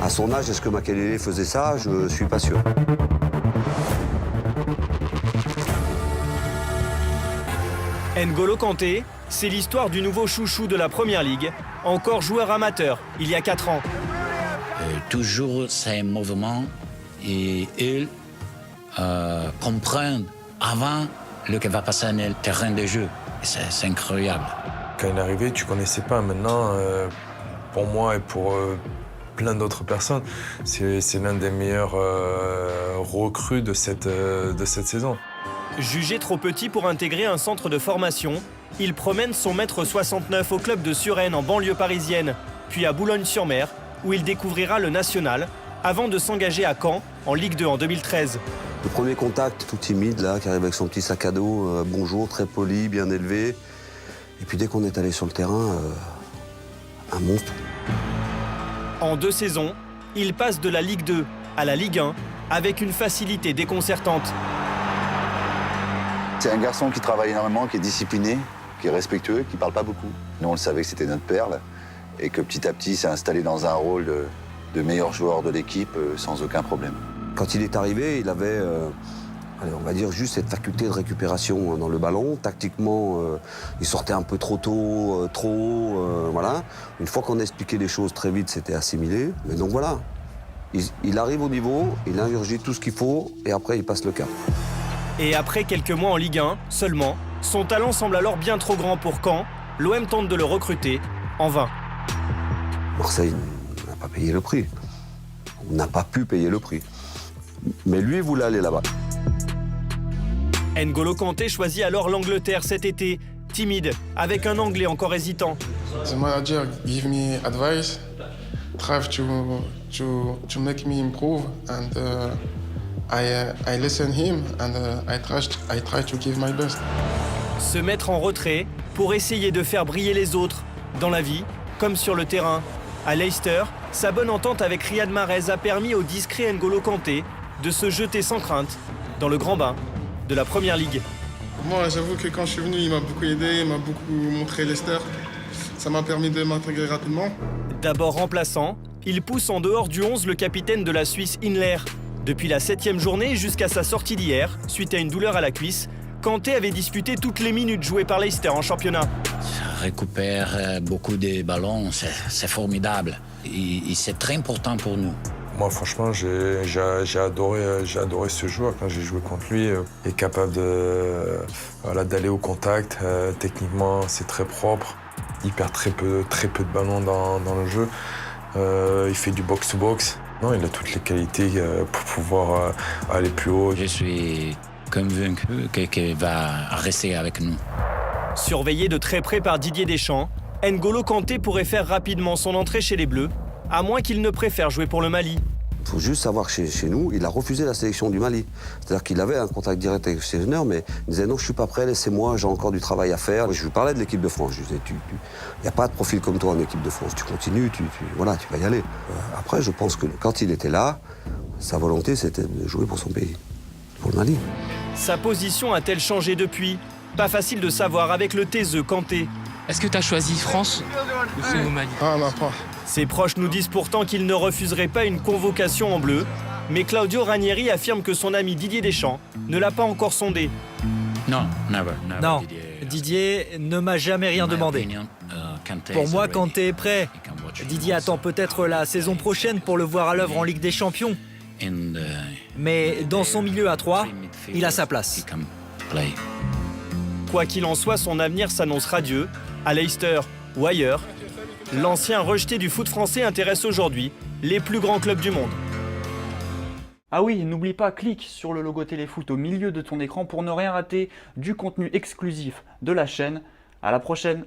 À son âge, est-ce que Makelele faisait ça? Je ne suis pas sûr. N'Golo Kanté, c'est l'histoire du nouveau chouchou de la Première Ligue, encore joueur amateur il y a 4 ans. Toujours ces mouvements et ils comprennent avant ce qui va passer dans le terrain de jeu. C'est incroyable. Quand il est arrivé, tu ne connaissais pas. Maintenant, pour moi et pour plein d'autres personnes, c'est l'un des meilleurs recrues de cette saison. Jugé trop petit pour intégrer un centre de formation, il promène son mètre 69 au club de Suresnes en banlieue parisienne, puis à Boulogne-sur-Mer, où il découvrira le national, avant de s'engager à Caen, en Ligue 2 en 2013. Le premier contact, tout timide, là, qui arrive avec son petit sac à dos, bonjour, très poli, bien élevé. Et puis dès qu'on est allé sur le terrain, un monstre. En 2 saisons, il passe de la Ligue 2 à la Ligue 1 avec une facilité déconcertante. C'est un garçon qui travaille énormément, qui est discipliné, qui est respectueux, qui ne parle pas beaucoup. Nous, on le savait que c'était notre perle et que petit à petit, s'est installé dans un rôle de meilleur joueur de l'équipe sans aucun problème. Quand il est arrivé, il avait, on va dire, juste cette faculté de récupération dans le ballon. Tactiquement, il sortait un peu trop tôt, trop haut, voilà. Une fois qu'on a expliqué les choses très vite, c'était assimilé. Mais donc voilà, il arrive au niveau, il ingurgite tout ce qu'il faut et après, il passe le cap. Et après quelques mois en Ligue 1 seulement, son talent semble alors bien trop grand pour Caen. L'OM tente de le recruter, en vain. Marseille n'a pas payé le prix. On n'a pas pu payer le prix. Mais lui voulait aller là-bas. N'Golo Kanté choisit alors l'Angleterre cet été, timide, avec un Anglais encore hésitant. The manager give me advice, try to make me improve, and I listen him and I try to give my best. Se mettre en retrait pour essayer de faire briller les autres, dans la vie comme sur le terrain. À Leicester, sa bonne entente avec Riyad Mahrez a permis au discret N'Golo Kanté de se jeter sans crainte dans le grand bain de la Première Ligue. Moi, j'avoue que quand je suis venu, il m'a beaucoup aidé, il m'a beaucoup montré Leicester. Ça m'a permis de m'intégrer rapidement. D'abord remplaçant, il pousse en dehors du 11 le capitaine de la Suisse Inler. Depuis la 7e journée jusqu'à sa sortie d'hier, suite à une douleur à la cuisse, Kanté avait disputé toutes les minutes jouées par Leicester en championnat. Ça récupère beaucoup de ballons, c'est formidable. Et c'est très important pour nous. Moi, franchement, j'ai adoré ce joueur quand j'ai joué contre lui. Il est capable d'aller au contact. Techniquement, c'est très propre. Il perd très peu de ballons dans le jeu. Il fait du box-to-box. Non, il a toutes les qualités pour pouvoir aller plus haut. Je suis convaincu qu'il va rester avec nous. Surveillé de très près par Didier Deschamps, N'Golo Kanté pourrait faire rapidement son entrée chez les Bleus, à moins qu'il ne préfère jouer pour le Mali. Il faut juste savoir que chez nous, il a refusé la sélection du Mali. C'est-à-dire qu'il avait un contact direct avec le sélectionneur, mais il disait non, je ne suis pas prêt, laissez-moi, j'ai encore du travail à faire. Je lui parlais de l'équipe de France. Je lui disais, il n'y a pas de profil comme toi en équipe de France. Tu continues, tu vas y aller. Après, je pense que quand il était là, sa volonté, c'était de jouer pour son pays, pour le Mali. Sa position a-t-elle changé depuis? Pas facile de savoir avec le taiseux Kanté. Est-ce que tu as choisi France ou Seno Mali? Ah non, pas. Ses proches nous disent pourtant qu'il ne refuserait pas une convocation en bleu, mais Claudio Ranieri affirme que son ami Didier Deschamps ne l'a pas encore sondé. Non, never. Non, Didier ne m'a jamais rien demandé. Pour moi, Kanté est prêt. Didier attend peut-être la saison prochaine pour le voir à l'œuvre en Ligue des Champions. Mais dans son milieu à 3, il a sa place. Quoi qu'il en soit, son avenir s'annonce radieux, à Leicester ou ailleurs. L'ancien rejeté du foot français intéresse aujourd'hui les plus grands clubs du monde. Ah oui, n'oublie pas, clique sur le logo Téléfoot au milieu de ton écran pour ne rien rater du contenu exclusif de la chaîne. À la prochaine!